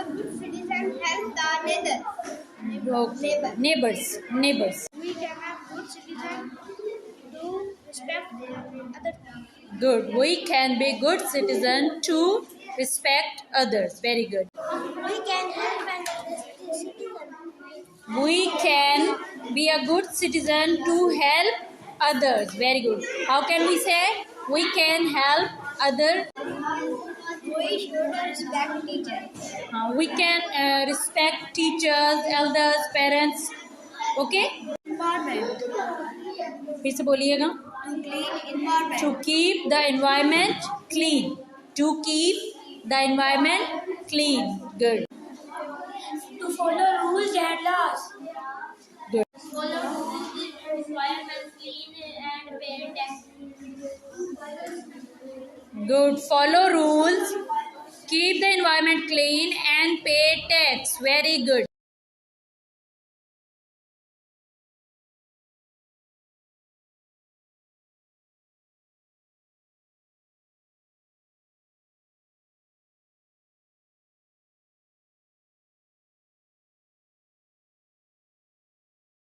good citizen help the Okay. Neighbors. We can have good citizen to respect other. Good. We can be good citizen to respect others. Very good. We can help another citizen. We can be a good citizen to help others. Very good. How can we say we can help others? We should respect teachers. We can respect teachers, elders, parents. Okay? Environment. फिर से बोलिएगा. To clean environment. To keep the environment clean. To keep the environment clean. Good. To follow rules and laws. Good. Follow rules and environment clean and pay tax. Good. Follow rules. Keep the environment clean and pay tax. Very good.